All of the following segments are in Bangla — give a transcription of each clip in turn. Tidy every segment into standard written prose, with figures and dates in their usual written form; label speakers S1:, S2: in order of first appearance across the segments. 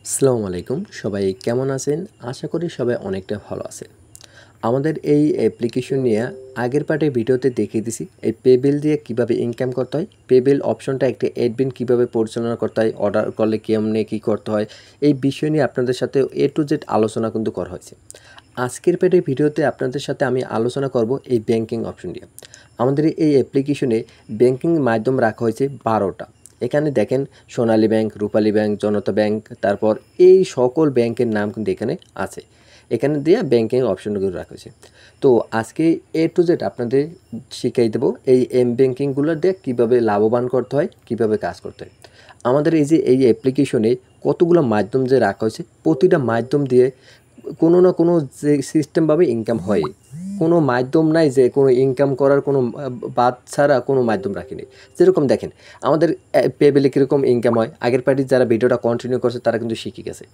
S1: আসসালামু আলাইকুম, সবাই কেমন আছেন? আশা করি সবাই অনেকটা ভালো আছেন। আমাদের এই অ্যাপ্লিকেশন নিয়ে আগের পার্টে ভিডিওতে দেখিয়ে দিছি এই পেবিল দিয়ে কিভাবে ইনকাম করতে হয়, পেবিল অপশনটা একটা অ্যাডমিন কিভাবে পরিচালনা করতে হয়, অর্ডার করলে কেমনে কী করতে হয়, এই বিষয় নিয়ে আপনাদের সাথে A to Z আলোচনা কিন্তু করা হয়েছে। আজকের পার্টের ভিডিওতে আপনাদের সাথে আমি আলোচনা করব এই ব্যাংকিং অপশন নিয়ে। আমাদের এই অ্যাপ্লিকেশনে ব্যাংকিং মাধ্যম রাখা হয়েছে 12টা। এখানে দেখেন সোনালী ব্যাংক, রূপালী ব্যাংক, জনতা ব্যাংক, তারপর এই সকল ব্যাংকের নাম কিন্তু এখানে আছে। এখানে দিয়ে ব্যাংকিং অপশনগুলো রাখা হয়েছে। তো আজকে A to Z আপনাদের শিখিয়ে দেবো এই ব্যাংকিংগুলো দিয়ে কীভাবে লাভবান করতে হয়, কীভাবে কাজ করতে হয়। আমাদের এই যে এই অ্যাপ্লিকেশনে কতগুলো মাধ্যম যে রাখা হয়েছে, প্রতিটা মাধ্যম দিয়ে কোনো না কোনো যে সিস্টেমভাবে ইনকাম হয়। কোনো মাধ্যম নাই যে কোনো ইনকাম করার কোনো বাদ ছাড়া কোনো মাধ্যম রাখিনি। যেরকম দেখেন আমাদের পেবেলে কীরকম ইনকাম হয়, আগের পার্টির যারা ভিডিওটা কন্টিনিউ করছে তারা কিন্তু শিখে গেছে।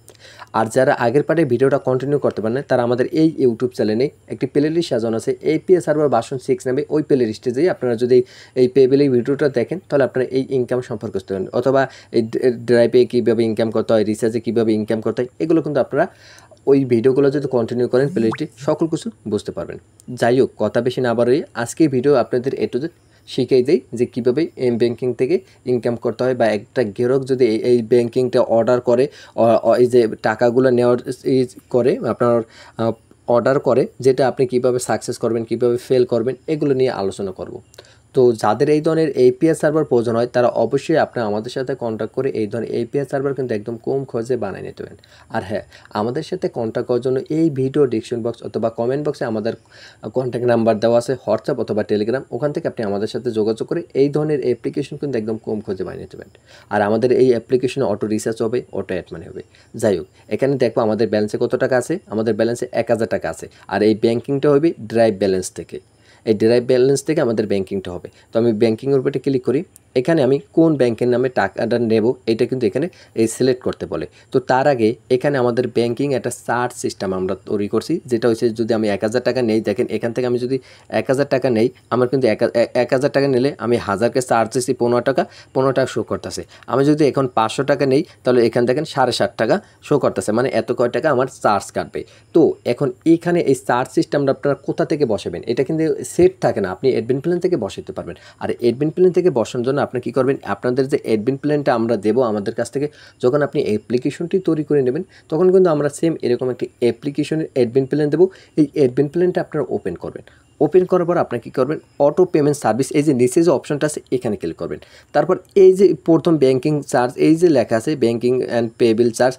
S1: আর যারা আগের পার্টির ভিডিওটা কন্টিনিউ করতে পারে না তারা আমাদের এই ইউটিউব চ্যানেলে একটি প্লে লিস্ট সাজানো আছে, API সার্ভার ভার্সন 6 নামে। ওই প্লে লিস্টে যেয়ে আপনারা যদি এই পেবেলের ভিডিওটা দেখেন তাহলে আপনারা এই ইনকাম সম্পর্কে বুঝতে পারেন, অথবা এই ড্রাইভে কীভাবে ইনকাম করতে হয়, রিচার্জে কীভাবে ইনকাম করতে হয়, এগুলো কিন্তু আপনারা ওই ভিডিওগুলো যদি কন্টিনিউ করেন প্লেলিস্টে সকল কিছু বুঝতে পারবেন। যাই হোক, কথা বেশি না বাড়িয়ে আজকে ভিডিও আপনাদের A to Z শিখিয়ে দেই যে কীভাবে ব্যাংকিং থেকে ইনকাম করতে হয়, বা একটা গ্রাহক যদি এই ব্যাংকিংটা অর্ডার করে, এই যে টাকাগুলো নেওয়ার করে আপনার অর্ডার করে, যেটা আপনি কীভাবে সাকসেস করবেন, কীভাবে ফেল করবেন, এগুলো নিয়ে আলোচনা করব। তো যাদের এই ধরনের API সার্ভার প্রয়োজন হয় তারা অবশ্যই আপনারা আমাদের সাথে কন্ট্যাক্ট করে এই ধরনের API সার্ভার কিন্তু একদম কম খরচে বানিয়ে নিতে পারেন। আর হ্যাঁ, আমাদের সাথে কন্ট্যাক্ট করার জন্য এই ভিডিও ডিসক্রিপশন বক্স অথবা কমেন্ট বক্সে আমাদের কন্ট্যাক্ট নাম্বার দেওয়া আছে, হোয়াটসঅ্যাপ অথবা টেলিগ্রাম, ওখান থেকে আপনি আমাদের সাথে যোগাযোগ করে এই ধরনের অ্যাপ্লিকেশন কিন্তু একদম কম খরচে বানিয়ে নিতে পারেন। আর আমাদের এই অ্যাপ্লিকেশনে অটো রিসার্চ হবে, অটো অ্যাড মানি হবে। যাই হোক, এখানে দেখবো আমাদের ব্যালেন্সে কত টাকা আছে। আমাদের ব্যালেন্সে 1000 টাকা আছে। আর এই ব্যাংকিংটা হবে ড্রাইভ ব্যালেন্স থেকে। এই ড্রাইভ ব্যালেন্স থেকে আমাদের ব্যাংকিংটা হবে। তো আমি ব্যাংকিংয়ের উপরে ক্লিক করি। এখানে আমি কোন ব্যাংকের নামে টাকাটা নেব এটা কিন্তু এখানে এই সিলেক্ট করতে বলে। তো তার আগে এখানে আমাদের ব্যাংকিং একটা সার্চ সিস্টেম আমরা তৈরি করছি, যেটা হচ্ছে যদি আমি 1000 টাকা নেই, দেখেন এখান থেকে আমি যদি 1000 টাকা নেই, আমার কিন্তু 1000 টাকা নিলে আমি 1000কে চার্জ দিচ্ছি 15 টাকা, 15 টাকা শো করতেছে। আমি যদি এখন 500 টাকা নেই তাহলে এখান দেখেন 7.5 টাকা শো করতেছে, মানে এত কয় টাকা আমার চার্জ কাটবে। তো এখন এইখানে এই চার্জ সিস্টেমটা আপনারা কোথা থেকে বসাবেন এটা কিন্তু সেট থাকে না, আপনি অ্যাডমিন প্ল্যান থেকে বসাতে পারবেন। আর অ্যাডমিন প্ল্যান থেকে বসানোর জন্য আপনি কী করবেন, আপনাদের যে অ্যাডমিন প্ল্যানটা আমরা দেবো আমাদের কাছ থেকে, যখন আপনি অ্যাপ্লিকেশনটি তৈরি করে নেবেন তখন কিন্তু আমরা সেম এরকম একটি অ্যাপ্লিকেশনের অ্যাডমিন প্ল্যান দেবো। এই অ্যাডমিন প্ল্যানটা আপনারা ওপেন করবেন। ওপেন করার পর আপনি কী করবেন, অটো পেমেন্ট সার্ভিস, এই যে নিচে যে অপশনটা আছে এখানে ক্লিক করবেন। তারপর এই যে প্রথম ব্যাংকিং চার্জ, এই যে লেখা আছে ব্যাংকিং অ্যান্ড পেবিল চার্জ,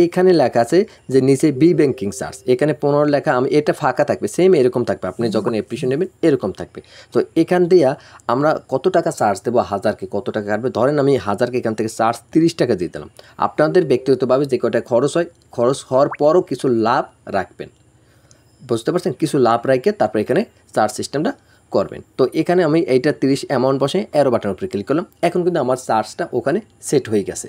S1: এখানে লেখা আছে যে নিচে বি ব্যাংকিং চার্জ, এখানে 15 লেখা, আমি এটা ফাঁকা থাকবে, সেম এরকম থাকবে, আপনি যখন অ্যাপ্লিকেশন নেবেন এরকম থাকবে। তো এখান দিয়ে আমরা কত টাকা চার্জ দেবো, 1000কে কত টাকা কাটবে, ধরেন আমি 1000কে এখান থেকে চার্জ 30 টাকা দিয়ে দিলাম। আপনাদের ব্যক্তিগতভাবে যে কটা খরচ হয়, খরচ হওয়ার পরও কিছু লাভ রাখবেন, বুঝতে পারছেন, কিছু লাভ রাখে তারপর এখানে চার্জ সিস্টেমটা করবেন। তো এখানে আমি এইটা 30 অ্যামাউন্ট বসে অ্যারো বাটনের উপরে ক্লিক করলাম। এখন কিন্তু আমার চার্জটা ওখানে সেট হয়ে গেছে।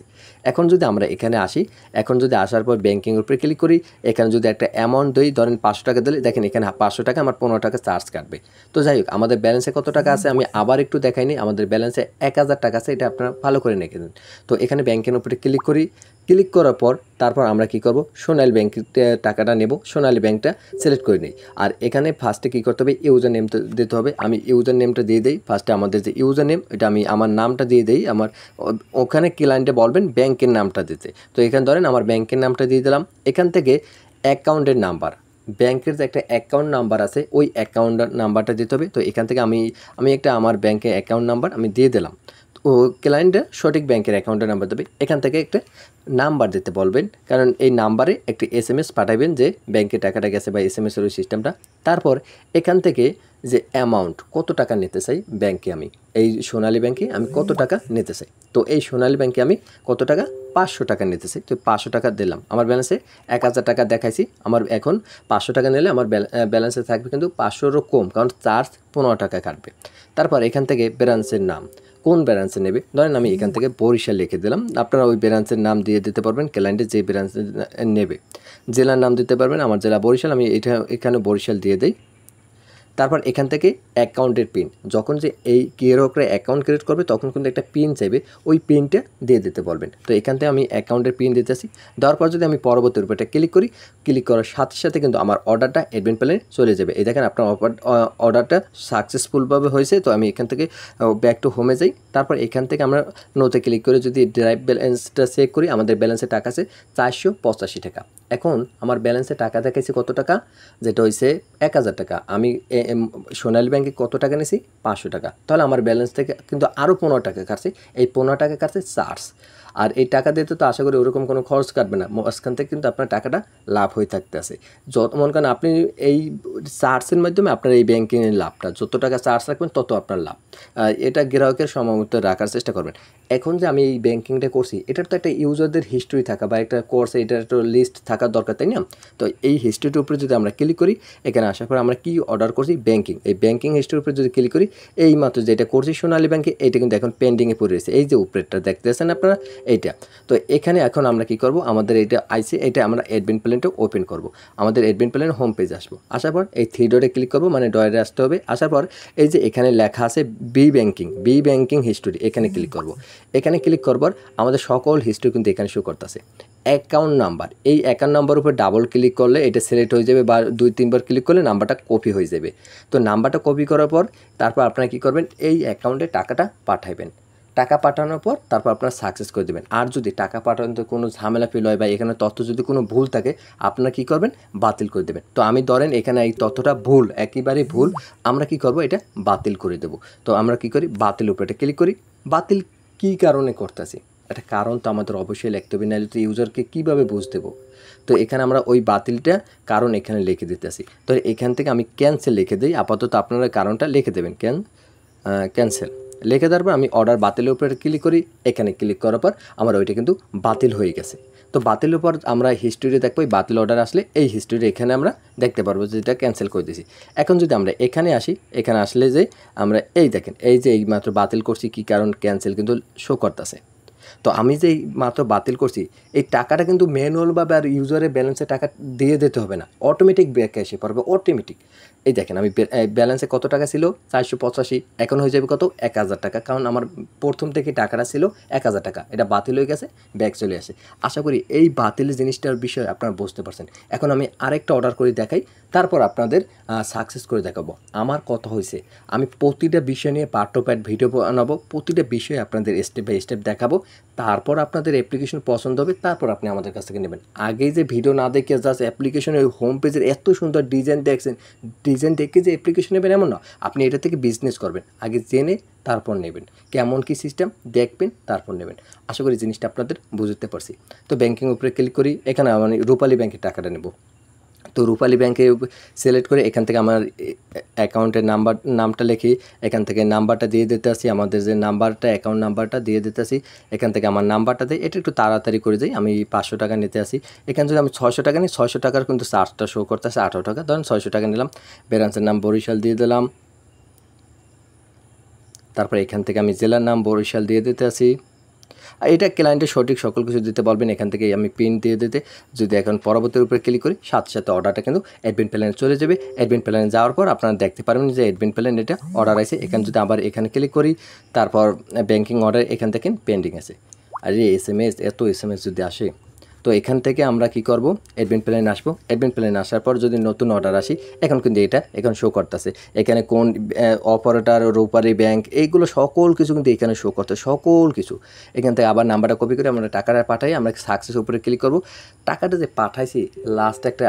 S1: এখন যদি আমরা এখানে আসি, এখন যদি আসার পর ব্যাংকিংয়ের উপরে ক্লিক করি, এখানে যদি একটা অ্যামাউন্ট দিই, ধরেন 500 টাকা দিলে দেখেন এখানে 500 টাকা আমার 15 টাকা চার্জ কাটবে। তো যাই হোক, আমাদের ব্যালেন্সে কত টাকা আছে আমি আবার একটু দেখাইনি, আমাদের ব্যালেন্সে 1000 টাকা আছে, এটা আপনারা ভালো করে রেখে দিন। তো এখানে ব্যাংকের উপরে ক্লিক করি। ক্লিক করার পর তারপর আমরা কি করব, সোনালী ব্যাংকের টাকাটা নেব, সোনালী ব্যাংকটা সিলেক্ট করে নিই। আর এখানে ফার্স্টে কী করতে হবে, ইউজার নেমটা দিতে হবে। আমি ইউজার নেমটা দিয়ে দিই। ফার্স্টে আমাদের যে ইউজার নেম, এটা আমি আমার নামটা দিয়ে দিই। আমার ওখানে ক্লায়েন্টে বলবেন ব্যাংকের নামটা দিতে। তো এখানে ধরেন আমার ব্যাংকের নামটা দিয়ে দিলাম। এখান থেকে অ্যাকাউন্টের নাম্বার, ব্যাংকের যে একটা অ্যাকাউন্ট নাম্বার আছে ওই অ্যাকাউন্ট নাম্বারটা দিতে হবে। তো এখান থেকে আমি একটা আমার ব্যাংকের অ্যাকাউন্ট নাম্বার আমি দিয়ে দিলাম। ও ক্লায়েন্টে সঠিক ব্যাংকের অ্যাকাউন্টের নাম্বার দেবে। এখান থেকে একটা নাম্বার দিতে বলবেন, কারণ এই নাম্বারে একটি SMS পাঠাবেন যে ব্যাংকে টাকাটা গেছে, বা SMS এর ওই সিস্টেমটা। তারপর এখান থেকে যে অ্যামাউন্ট কত টাকা নিতে চাই ব্যাংকে, আমি এই সোনালী ব্যাংকে আমি কত টাকা নিতে চাই। তো এই সোনালী ব্যাংকে আমি কত টাকা, 500 টাকা নিতে চাই। তো 500 টাকা দিলাম। আমার ব্যালেন্সে 1000 টাকা দেখাইছি, আমার এখন 500 টাকা নিলে আমার ব্যালেন্সে থাকবে কিন্তু 500রও কম, কারণ চার্জ 15 টাকা কাটবে। তারপর এখান থেকে ব্রাঞ্চের নাম, কোন ব্রাঞ্চে নেবে, ধরেন আমি এখান থেকে বরিশাল লিখে দিলাম। আপনারা ওই ব্রাঞ্চের নাম দিয়ে দিতে পারবেন, ক্লায়েন্টে যে ব্রাঞ্চে নেবে। জেলার নাম দিতে পারবেন, আমার জেলা বরিশাল, আমি এখানে বরিশাল দিয়ে দিই। তারপর এখান থেকে অ্যাকাউন্টের পিন, যখন যে এই গ্রাহকরা অ্যাকাউন্ট ক্রিয়েট করবে তখন কিন্তু একটা পিন চাইবে, ওই পিনটা দিয়ে দিতে বলবেন। তো এখান থেকে আমি অ্যাকাউন্টের পিন দিতেছি। দেওয়ার পর যদি আমি পরবর্তী উপরটা ক্লিক করি, ক্লিক করার সাথে সাথে কিন্তু আমার অর্ডারটা অ্যাডমিন প্ল্যানে চলে যাবে। এই দেখেন আপনার অর্ডারটা সাকসেসফুলভাবে হয়েছে। তো আমি এখান থেকে ব্যাক টু হোমে যাই। তারপর এখান থেকে আমরা নোতে ক্লিক করে যদি ড্রাইভ ব্যালেন্সটা চেক করি, আমাদের ব্যালেন্সে টাকা আছে 485 টাকা। এখন আমার ব্যালেন্সে টাকা দেখাইছে কত টাকা, যেটা হয়েছে 1000 টাকা। আমি সোনালী ব্যাংকে কত টাকা নিয়েছি, 500 টাকা। তাহলে আমার ব্যালেন্স থেকে কিন্তু আরও 15 টাকা কাটছে, এই 15 টাকা কাটছে চার্জ। আর এই টাকা দিতে তো আশা করি ওরকম কোনো খরচ কাটবে না, মাঝখান থেকে কিন্তু আপনার টাকাটা লাভ হয়ে থাকতে আছে। যত মনে করেন আপনি এই চার্জের মাধ্যমে আপনার এই ব্যাংকিংয়ের লাভটা, যত টাকা চার্জ রাখবেন তত আপনার লাভ। এটা গ্রাহকের সময়মত রাখার চেষ্টা করবেন। এখন যে আমি এই ব্যাংকিংটা করছি, এটার তো একটা ইউজারদের হিস্ট্রি থাকা বা একটা কোর্সে এটার একটা লিস্ট থাকার দরকার, তাই না? তো এই হিস্ট্রিটির উপরে যদি আমরা ক্লিক করি, এখানে আসার পর আমরা কি অর্ডার করছি, ব্যাংকিং, এই ব্যাংকিং হিস্ট্রির উপরে যদি ক্লিক করি, এই মাত্র যেটা করছি সোনালী ব্যাংকে, এটা কিন্তু এখন পেন্ডিংয়ে পড়ে রয়েছে। এই যে উপরেরটা দেখতেছেন আপনারা, এইটা। তো এখানে এখন আমরা কি করব, আমাদের এটা আইসি, এটা আমরা অ্যাডমিন প্ল্যানটা ওপেন করব। আমাদের অ্যাডমিন প্ল্যান হোম পেজ আসবো। আসার পর এই থ্রি ডটে ক্লিক করব, মানে ডয়ারে আসতে হবে। আসার পর এই যে এখানে লেখা আছে বি ব্যাংকিং হিস্টোরি, এখানে ক্লিক করব। এখানে ক্লিক করবার আমাদের সকল হিস্ট্রি কিন্তু এখানে শো করতেছে। অ্যাকাউন্ট নাম্বার, এই অ্যাকাউন্ট নাম্বার উপর ডাবল ক্লিক করলে এটা সিলেক্ট হয়ে যাবে, বা 2-3 বার ক্লিক করলে নাম্বারটা কপি হয়ে যাবে। তো নাম্বারটা কপি করার পর তারপর আপনারা কী করবেন, এই অ্যাকাউন্টে টাকাটা পাঠাবেন। টাকা পাঠানোর পর তারপর আপনারা সাকসেস করে দেবেন। আর যদি টাকা পাঠানোতে কোনো ঝামেলা ফিল হয় বা এখানে তথ্য যদি কোনো ভুল থাকে, আপনারা কী করবেন, বাতিল করে দেবেন। তো আমি ধরেন এখানে এই তথ্যটা ভুল, একেবারেই ভুল, আমরা কি করব, এটা বাতিল করে দেব। তো আমরা কি করি, বাতিল উপরে এটা ক্লিক করি। বাতিল কী কারণে করতেছি, একটা কারণ তো আমাদের অবশ্যই লিখতে হবে, নাহলে তো ইউজারকে কীভাবে বুঝ দেবো। তো এখানে আমরা ওই বাতিলটা কারণ এখানে লিখে দিতেছি। তো এখান থেকে আমি ক্যান্সেল লিখে দিই। আপাতত আপনারা কারণটা লিখে দেবেন, ক্যান্সেল লিখে দেওয়ার পর আমি অর্ডার বাতিলের উপরে ক্লিক করি। এখানে ক্লিক করার পর আমার ওইটা কিন্তু বাতিল হয়ে গেছে। তো বাতিলের পর আমরা হিস্ট্রি দেখবো, এই বাতিল অর্ডার আসলে এই হিস্ট্রি এখানে আমরা দেখতে পারবো যে এটা ক্যান্সেল করে দিয়েছি। এখন যদি আমরা এখানে আসি, এখানে আসলে যে আমরা এই দেখেন, এই যে এই মাত্র বাতিল করছি, কি কারণ ক্যান্সেল কিন্তু শো করতেছে। তো আমি যে মাত্র বাতিল করছি, এই টাকাটা কিন্তু ম্যানুয়ালভাবে আর ইউজারের ব্যালেন্সে টাকা দিয়ে দিতে হবে না, অটোমেটিক ব্যাকে এসে পড়বে, অটোমেটিক। এই দেখেন আমি ব্যালেন্সে কত টাকা ছিল, 485, এখন হয়ে যাবে কত, 1000 টাকা। কারণ আমার প্রথম থেকে টাকাটা ছিল 1000 টাকা, এটা বাতিল হয়ে গেছে, ব্যাক চলে আসে। আশা করি এই বাতিল জিনিসটার বিষয়ে আপনারা বুঝতে পারছেন। এখন আমি আরেকটা অর্ডার করে দেখাই, তারপর আপনাদের সাকসেস করে দেখাবো আমার কত হয়েছে। আমি প্রতিটা বিষয় নিয়ে পার্ট টু পার্ট ভিডিও বানাবো, প্রতিটা বিষয়ে আপনাদের স্টেপ বাই স্টেপ দেখাবো। তারপর আপনাদের অ্যাপ্লিকেশন পছন্দ হবে, তারপর আপনি আমাদের কাছ থেকে নেবেন। আগেই যে ভিডিও না দেখে জাস্ট অ্যাপ্লিকেশনের হোম পেজের এত সুন্দর ডিজাইন দেখছেন, ডিজাইন দেখে যে অ্যাপ্লিকেশন নেবেন এমন না, আপনি এটা থেকে বিজনেস করবেন। আগে জেনে তারপর নেবেন, কেমন কি সিস্টেম দেখবেন, তারপর নেবেন। আশা করি জিনিসটা আপনাদের বুঝতে পারছি। তো ব্যাংকিং উপরে ক্লিক করি, এখানে আমি রূপালী ব্যাংকের টাকাটা নেব। তো রূপালী ব্যাংকে সিলেক্ট করে এখান থেকে আমার অ্যাকাউন্টের নামটা লিখি, এখান থেকে নাম্বারটা দিয়ে দিতে আসি, আমাদের যে নাম্বারটা অ্যাকাউন্ট নাম্বারটা দিয়ে দিতে আসি। এখান থেকে আমার নাম্বারটা দিই, এটা একটু তাড়াতাড়ি করে যাই, আমি 500 টাকা নিতে আসি। এখানে যদি আমি 600 টাকা নিই, 600 টাকার কিন্তু চার্জটা শো করতে আসে 18 টাকা। ধরেন 600 টাকা নিলাম, ব্রাঞ্চের নাম বরিশাল দিয়ে দিলাম। তারপর এখান থেকে আমি জেলার নাম বরিশাল দিয়ে দিতে আসি। এটা ক্লায়েন্টের সঠিক সকল কিছু দিতে বলবেন। এখান থেকে আমি পিন দিয়ে দিতে, যদি এখন পরবর্তীর উপরে ক্লিক করি, সাথে সাথে অর্ডারটা কিন্তু অ্যাডমিন প্ল্যানে চলে যাবে। অ্যাডমিন প্ল্যানে যাওয়ার পর আপনারা দেখতে পারবেন যে অ্যাডমিন প্ল্যান এটা অর্ডার আছে। এখানে যদি আবার এখানে ক্লিক করি, তারপর ব্যাংকিং অর্ডার এখান থেকে পেন্ডিং আছে। আর এই এত এস এম এস যদি আসে, তো এখান থেকে আমরা কি করব, অ্যাডমিন প্ল্যানে আসবো। অ্যাডমিন প্ল্যানে আসার পর যদি নতুন অর্ডার আসি, এখন কিন্তু এটা এখন শো করতেছে। এখানে কোন অপারেটর, রূপালী ব্যাংক, এইগুলো সকল কিছু কিন্তু এখানে শো করতে, সকল কিছু। এখান থেকে আবার নাম্বারটা কপি করে আমরা টাকাটা পাঠাই, আমরা সাকসেস উপরে ক্লিক করব। টাকাটা যে পাঠাইছি, লাস্ট একটা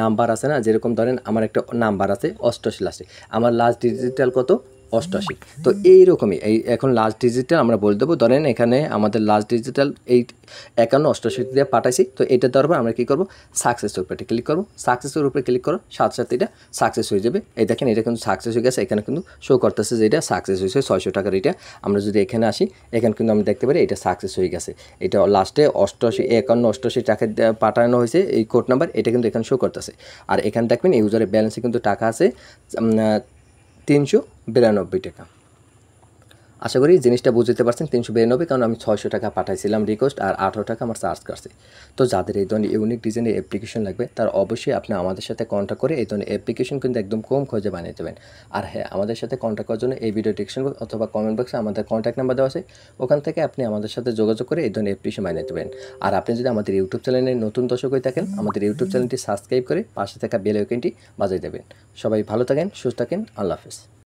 S1: নাম্বার আছে না, যেরকম ধরেন আমার একটা নাম্বার আছে 88 লাস্টে, আমার লাস্ট ডিজিটাল কত, 88। তো এইরকমই এখন লাস্ট ডিজিটাল আমরা বলে দেবো। ধরেন এখানে আমাদের লাস্ট ডিজিটাল 5188 দিয়ে পাঠাইছি। তো এটা দেওয়ার পর আমরা কী করবো, সাকসেসের উপরে ক্লিক করবো। সাকসেসের উপরে ক্লিক করো, সাথে সাথে এটা সাকসেস হয়ে যাবে। এই দেখেন এটা কিন্তু সাকসেস হয়ে গেছে, এখানে কিন্তু শো করতেছে যে এটা সাকসেস হয়েছে 600 টাকার। এটা আমরা যদি এখানে আসি, এখানে কিন্তু আমরা দেখতে পারি এটা সাকসেস হয়ে গেছে। এটা লাস্টে 5188 টাকা পাঠানো হয়েছে, এই কোড নাম্বার, এটা কিন্তু এখানে শো করতেছে। আর এখানে দেখবেন ইউজারের ব্যালেন্সে কিন্তু টাকা আছে 392 টাকা। আশা করি জিনিসটা বুঝতে পারছেন। 392, কারণ আমি 600 টাকা পাঠাইছিলাম রিকোয়েস্ট, আর 18 টাকা আমার চার্জ কাটছে। তো যাদের এই ধরনের ইউনিক ডিজাইনের অ্যাপ্লিকেশন লাগবে তারা অবশ্যই আপনি আমাদের সাথে কন্ট্যাক্ট করে এই ধরনের অ্যাপ্লিকেশন কিন্তু একদম কম খরচে বানিয়ে দেবেন। আর হ্যাঁ, আমাদের সাথে কন্ট্যাক্ট করার জন্য এই ভিডিও ডিসক্রিপশন বক্স অথবা কমেন্ট বক্সে আমাদের কন্ট্যাক্ট নাম্বার দেওয়া আছে, ওখান থেকে আপনি আমাদের সাথে যোগাযোগ করে এই ধরনের অ্যাপ্লিকেশন বানিয়ে দেবেন। আর আপনি যদি আমাদের ইউটিউব চ্যানেলে নতুন দর্শক হয়ে থাকেন, আমাদের ইউটিউব চ্যানেলটি সাবস্ক্রাইব করে পাশে থাকা বেল আইকনটি বাজিয়ে দেবেন। সবাই ভালো থাকেন, সুস্থ থাকেন, আল্লাহ হাফেজ।